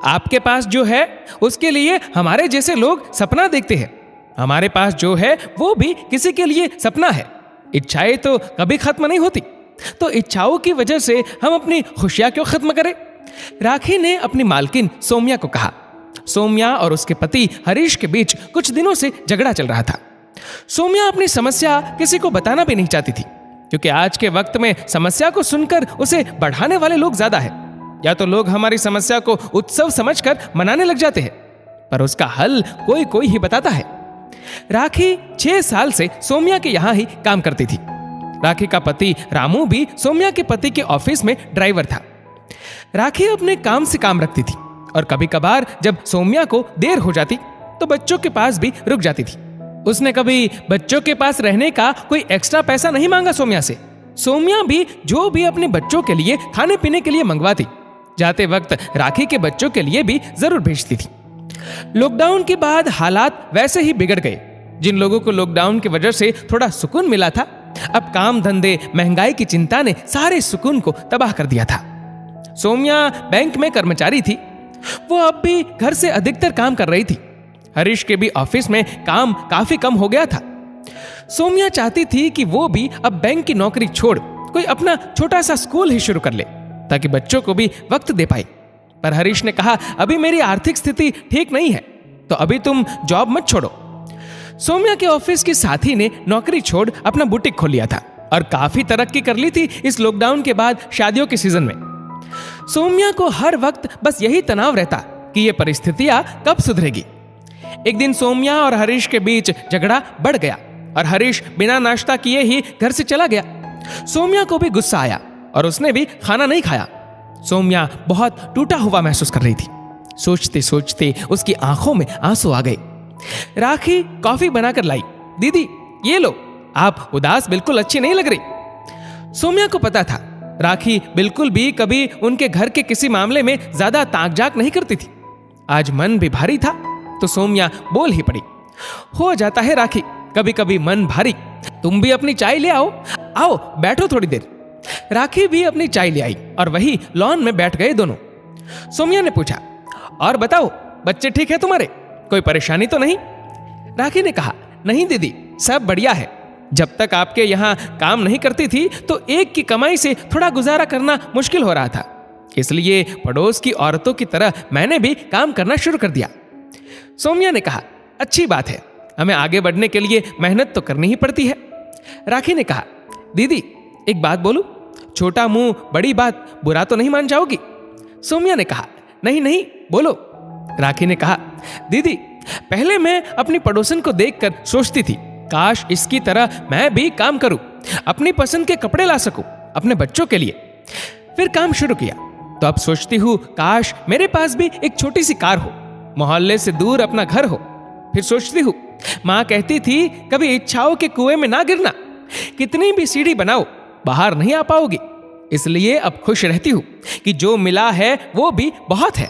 आपके पास जो है उसके लिए हमारे जैसे लोग सपना देखते हैं। हमारे पास जो है वो भी किसी के लिए सपना है। इच्छाएं तो कभी खत्म नहीं होती, तो इच्छाओं की वजह से हम अपनी खुशियां क्यों खत्म करें? राखी ने अपनी मालकिन सोम्या को कहा। सोम्या और उसके पति हरीश के बीच कुछ दिनों से झगड़ा चल रहा था। सोम्या अपनी समस्या किसी को बताना भी नहीं चाहती थी, क्योंकि आज के वक्त में समस्या को सुनकर उसे बढ़ाने वाले लोग ज्यादा है। या तो लोग हमारी समस्या को उत्सव समझकर मनाने लग जाते हैं, पर उसका हल कोई कोई ही बताता है। राखी 6 साल से सोम्या के यहां ही काम करती थी। राखी का पति रामू भी सोम्या के पति के ऑफिस में ड्राइवर था। राखी अपने काम से काम रखती थी और कभी कभार जब सोम्या को देर हो जाती तो बच्चों के पास भी रुक जाती थी। उसने कभी बच्चों के पास रहने का कोई एक्स्ट्रा पैसा नहीं मांगा सोम्या से। सोम्या भी जो भी अपने बच्चों के लिए खाने पीने के लिए मंगवाती, जाते वक्त राखी के बच्चों के लिए भी जरूर भेजती थी। लॉकडाउन के बाद हालात वैसे ही बिगड़ गए। जिन लोगों को लॉकडाउन की वजह से थोड़ा सुकून मिला था, अब काम धंधे महंगाई की चिंता ने सारे सुकून को तबाह कर दिया था। सोम्या बैंक में कर्मचारी थी। वो अब भी घर से अधिकतर काम कर रही थी। हरीश के भी ऑफिस में काम काफी कम हो गया था। सोम्या चाहती थी कि वो भी अब बैंक की नौकरी छोड़ कोई अपना छोटा सा स्कूल ही शुरू कर ले, ताकि बच्चों को भी वक्त दे पाए। पर हरीश ने कहा, अभी मेरी आर्थिक स्थिति ठीक नहीं है, तो अभी तुम जॉब मत छोड़ो। सोम्या के ऑफिस के साथी ने नौकरी छोड़ अपना बुटीक खोल लिया था और काफी तरक्की कर ली थी इस लॉकडाउन के बाद शादियों के सीजन में। सोम्या को हर वक्त बस यही तनाव रहता कि ये परिस्थितियां कब सुधरेगी। एक दिन सोम्या और हरीश के बीच झगड़ा बढ़ गया और हरीश बिना नाश्ता किए ही घर से चला गया। सोम्या को भी गुस्सा आया और उसने भी खाना नहीं खाया। सोम्या बहुत टूटा हुआ महसूस कर रही थी। सोचते सोचते उसकी आंखों में आंसू आ गए। राखी कॉफी बनाकर लाई। दीदी ये लो, आप उदास बिल्कुल अच्छी नहीं लग रही। सोम्या को पता था राखी बिल्कुल भी कभी उनके घर के किसी मामले में ज्यादा ताकझाक नहीं करती थी। आज मन भी भारी था तो सोम्या बोल ही पड़ी, हो जाता है राखी कभी कभी मन भारी, तुम भी अपनी चाय ले आओ। आओ बैठो थोड़ी देर। राखी भी अपनी चाय ले आई और वही लॉन में बैठ गए दोनों। सोम्या ने पूछा, और बताओ बच्चे ठीक है तुम्हारे, कोई परेशानी तो नहीं? राखी ने कहा, नहीं दीदी सब बढ़िया है। जब तक आपके यहाँ काम नहीं करती थी तो एक की कमाई से थोड़ा गुजारा करना मुश्किल हो रहा था, इसलिए पड़ोस की औरतों की तरह मैंने भी काम करना शुरू कर दिया। सोम्या ने कहा, अच्छी बात है, हमें आगे बढ़ने के लिए मेहनत तो करनी ही पड़ती है। राखी ने कहा, दीदी एक बात बोलूं, छोटा मुंह बड़ी बात, बुरा तो नहीं मान जाओगी? सोम्या ने कहा, नहीं नहीं बोलो। राखी ने कहा, दीदी पहले मैं अपनी पड़ोसन को देखकर सोचती थी, काश इसकी तरह मैं भी काम करूं, अपनी पसंद के कपड़े ला सकूं अपने बच्चों के लिए। फिर काम शुरू किया तो अब सोचती हूं काश मेरे पास भी एक छोटी सी कार हो, मोहल्ले से दूर अपना घर हो। फिर सोचती हूं, माँ कहती थी कभी इच्छाओं के कुएं में ना गिरना, कितनी भी सीढ़ी बनाओ बाहर नहीं आ पाओगी। इसलिए अब खुश रहती हूं कि जो मिला है वो भी बहुत है।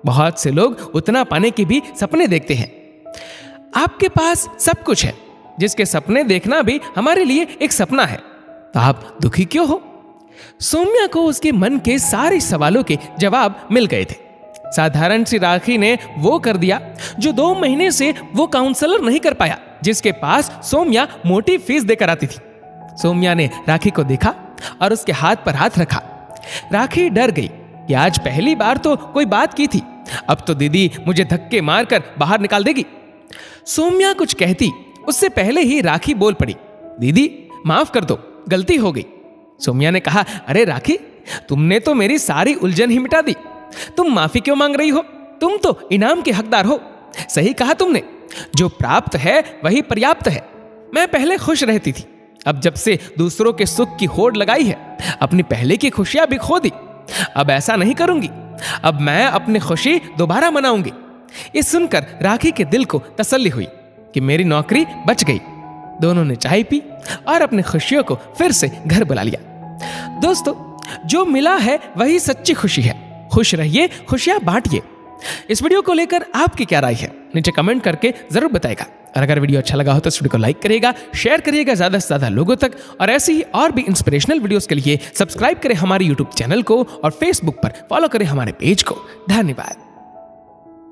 बहुत से लोग उतना पाने के भी सपने देखते हैं। आपके पास सब कुछ है, जिसके सपने देखना भी हमारे लिए एक सपना है, तो आप दुखी क्यों हो? सोम्या को उसके मन के सारे सवालों के जवाब मिल गए थे। साधारण सी राखी ने वो कर दिया जो 2 महीने से वो काउंसलर नहीं कर पाया, जिसके पास सोम्या मोटी फीस देकर आती थी। सोम्या ने राखी को देखा और उसके हाथ पर हाथ रखा। राखी डर गई कि आज पहली बार तो कोई बात की थी, अब तो दीदी मुझे धक्के मारकर बाहर निकाल देगी। सोम्या कुछ कहती उससे पहले ही राखी बोल पड़ी, दीदी माफ कर दो, गलती हो गई। सोम्या ने कहा, अरे राखी तुमने तो मेरी सारी उलझन ही मिटा दी, तुम माफी क्यों मांग रही हो? तुम तो इनाम के हकदार हो। सही कहा तुमने, जो प्राप्त है वही पर्याप्त है। मैं पहले खुश रहती थी, अब जब से दूसरों के सुख की होड़ लगाई है, अपनी पहले की खुशियां भी खो दी। अब ऐसा नहीं करूंगी, अब मैं अपनी खुशी दोबारा मनाऊंगी। ये सुनकर राखी के दिल को तसल्ली हुई कि मेरी नौकरी बच गई। दोनों ने चाय पी और अपनी खुशियों को फिर से घर बुला लिया। दोस्तों, जो मिला है वही सच्ची खुशी है। खुश रहिए, खुशियां बांटिए। इस वीडियो को लेकर आपकी क्या राय है, नीचे कमेंट करके जरूर बताएगा। और अगर वीडियो अच्छा लगा हो तो इस वीडियो को लाइक करिएगा, शेयर करिएगा ज्यादा से ज्यादा लोगों तक। और ऐसे ही और भी इंस्पिरेशनल वीडियोस के लिए सब्सक्राइब करें हमारे यूट्यूब चैनल को और फेसबुक पर फॉलो करें हमारे पेज को। धन्यवाद।